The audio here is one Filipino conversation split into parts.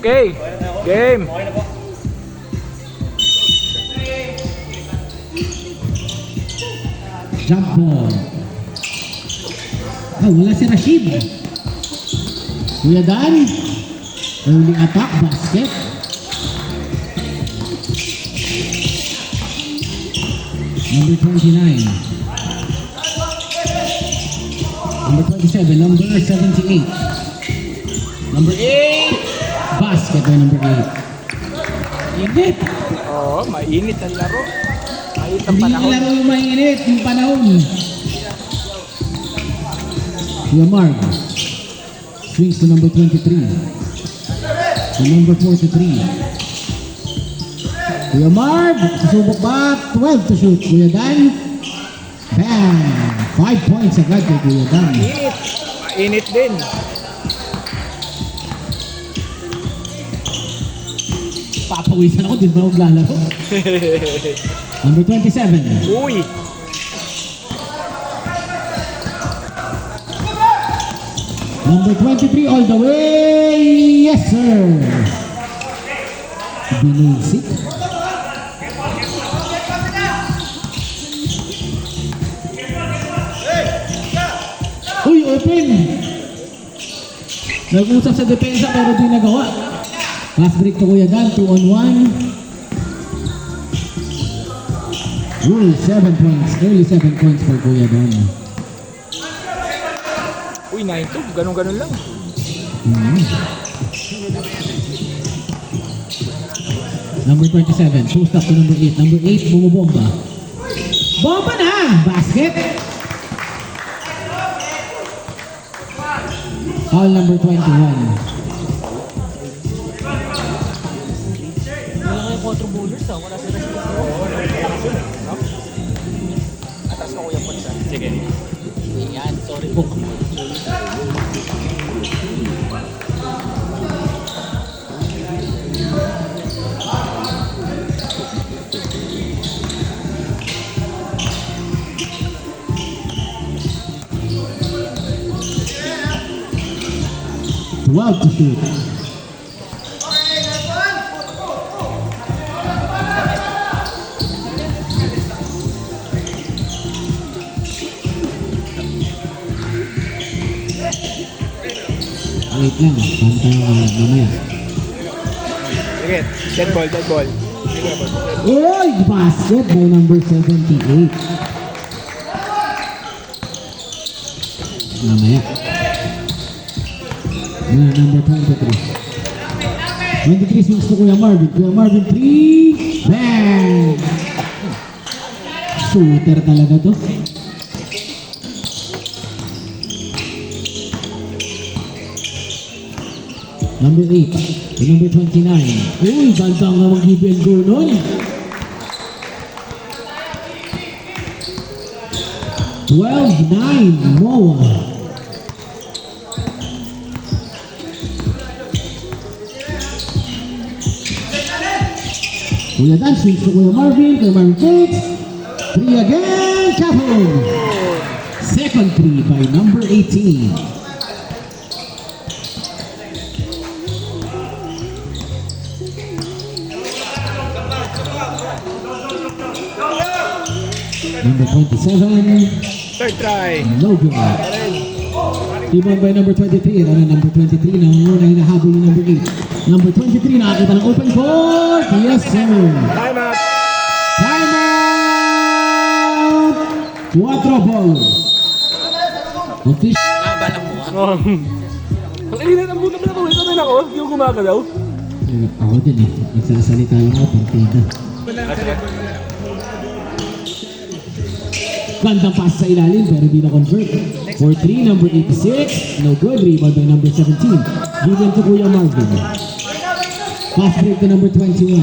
Okay. Game. Jump ball. Wala si Rashid. Kuya Dan. Early attack, basket. Number 29. Number 27, number 78. Number 8. Basket by number 8. Init. Oo, mainit ang laro. Mainit ang Hindi yung panahon. laro yung mainit, yung panahon. Kuya Mark. Swings to number 23. To number 43. Kuya Mark. Susubok ba? 12 to shoot. Kuya Dan. Bam! 5 points agad kay Kuya Dan. Mainit. Mainit din. Papawisan ako, din ba maglalaro? Number 27. Uy. Number 23 all the way. Yes, sir. Binusik. Uy, open. Nag-usap sa depensa pero di nagawa. Last break to Kuya Dan, 2 on 1. Uy, 7 points. Early 7 points for Kuya Dan. Uy, 9-2. Ganun-ganun lang. Number 27, post up to number 8. Number 8, bumubomba. Bomba na! Basket! Foul number 21. Wala kayong contributors ah, wala sila sila. Atas ko kuya Ponsa. Sige. Yan, sorry po. 12 to shoot. Wait lang, panta mamaya. Sige. Dead ball, dead ball. Uy! Basket by number 78. Mamaya. Number 23. 23 swings to Kuya Marvin. Kuya Marvin 3. Bang! Shooter talaga to. Number 8. To number 29. Uy, gandang na mag-give and go nun. 12-9. Moa. Kuya Dan swings to Kuya Marvin. Kuya Marvin takes. 3 again. Kapon. Second 3 by number 18. Number 27. Third try. No good. Rebound by number 23. Ito na number 23 na muna hinahabol yung number 8. Number 23 nakakita ng open court. Yes, sir. Time out. Time out! 4 ball. Official. Balak mo ah. Ang init ang buta pala. Ito na ako. Hindi ko gumagalaw. Ako din eh. Nagsasalita lang ako. Partida. Gandang pass sa ilalim pero di na-convert. For 3, number 86. No good. Rebound by number 17. Given to Kuya Marvin. Pass break to number 21.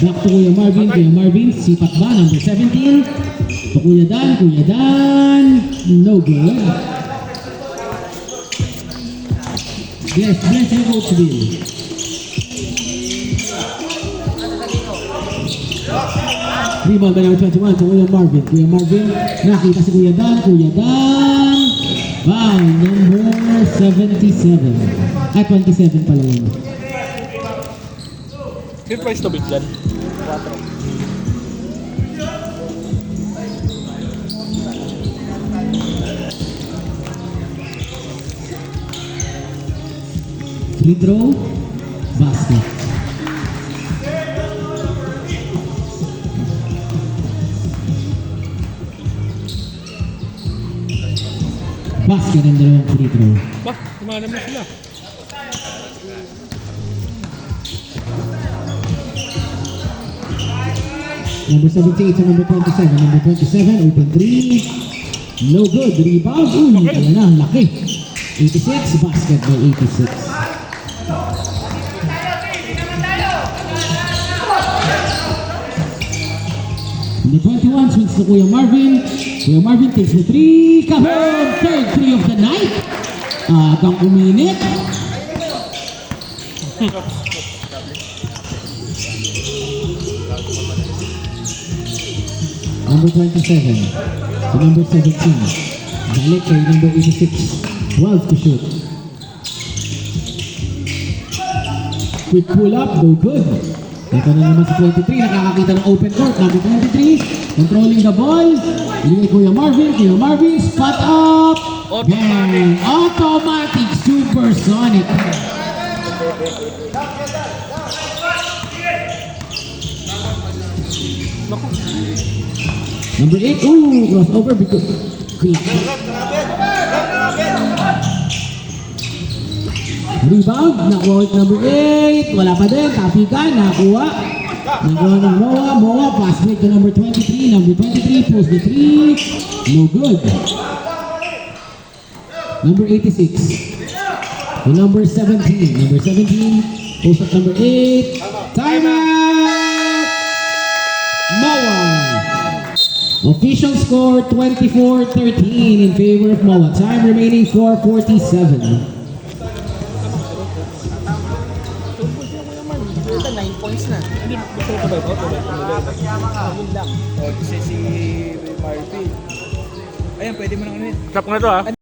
Back to Kuya Marvin. Kuya Marvin. Sipat ba? Number 17. To Kuya Dan. Kuya Dan. No good. Bless yung Coach Bill. Rebound by number 21 to Kuya Marvin. Kuya Marvin, nakita si Kuya Dan. Kuya Dan. Wow, number 77. Ay, 27 pala yun. Yung price to bid dyan. 4. Free throw, basket. Basket ang dalawang free throw. Ba, kumana mo sila. Number 78 to number 27. Number 27, open 3. No good. Rebound. Uy, kaya na. Laki. 86, basket by 86. Number 21, swings to Kuya Marvin. Kuya Marvin takes the 3. Kahon! Third 3 of the night. Atang uminit. Number 27 to number 17. Balik kay number 86. 12 to shoot. Quick pull up, no good. Ito na naman si 23, nakakakita ng open court. Number 23, controlling the ball. Ibigay Kuya Marvin, spot up. Bang! Automatic supersonic. Number 8, ooh, crossover because quick. Rebound, nakuha number 8, wala pa din, tapikan, nakuha. Nakuha ng Moa, pass break to number 23, number 23 pulls the 3, no good. Number 86, to number 17, pulls up number 8, timeout! Moa! Official score 24-13 in favor of Moa. Time remaining 4:47. Ito, 9 points na. Hindi, gusto ko ba ito? Yun lang. O, kasi si Marvin. Ayan, pwede mo nang ano yun. Trap nga ito ah.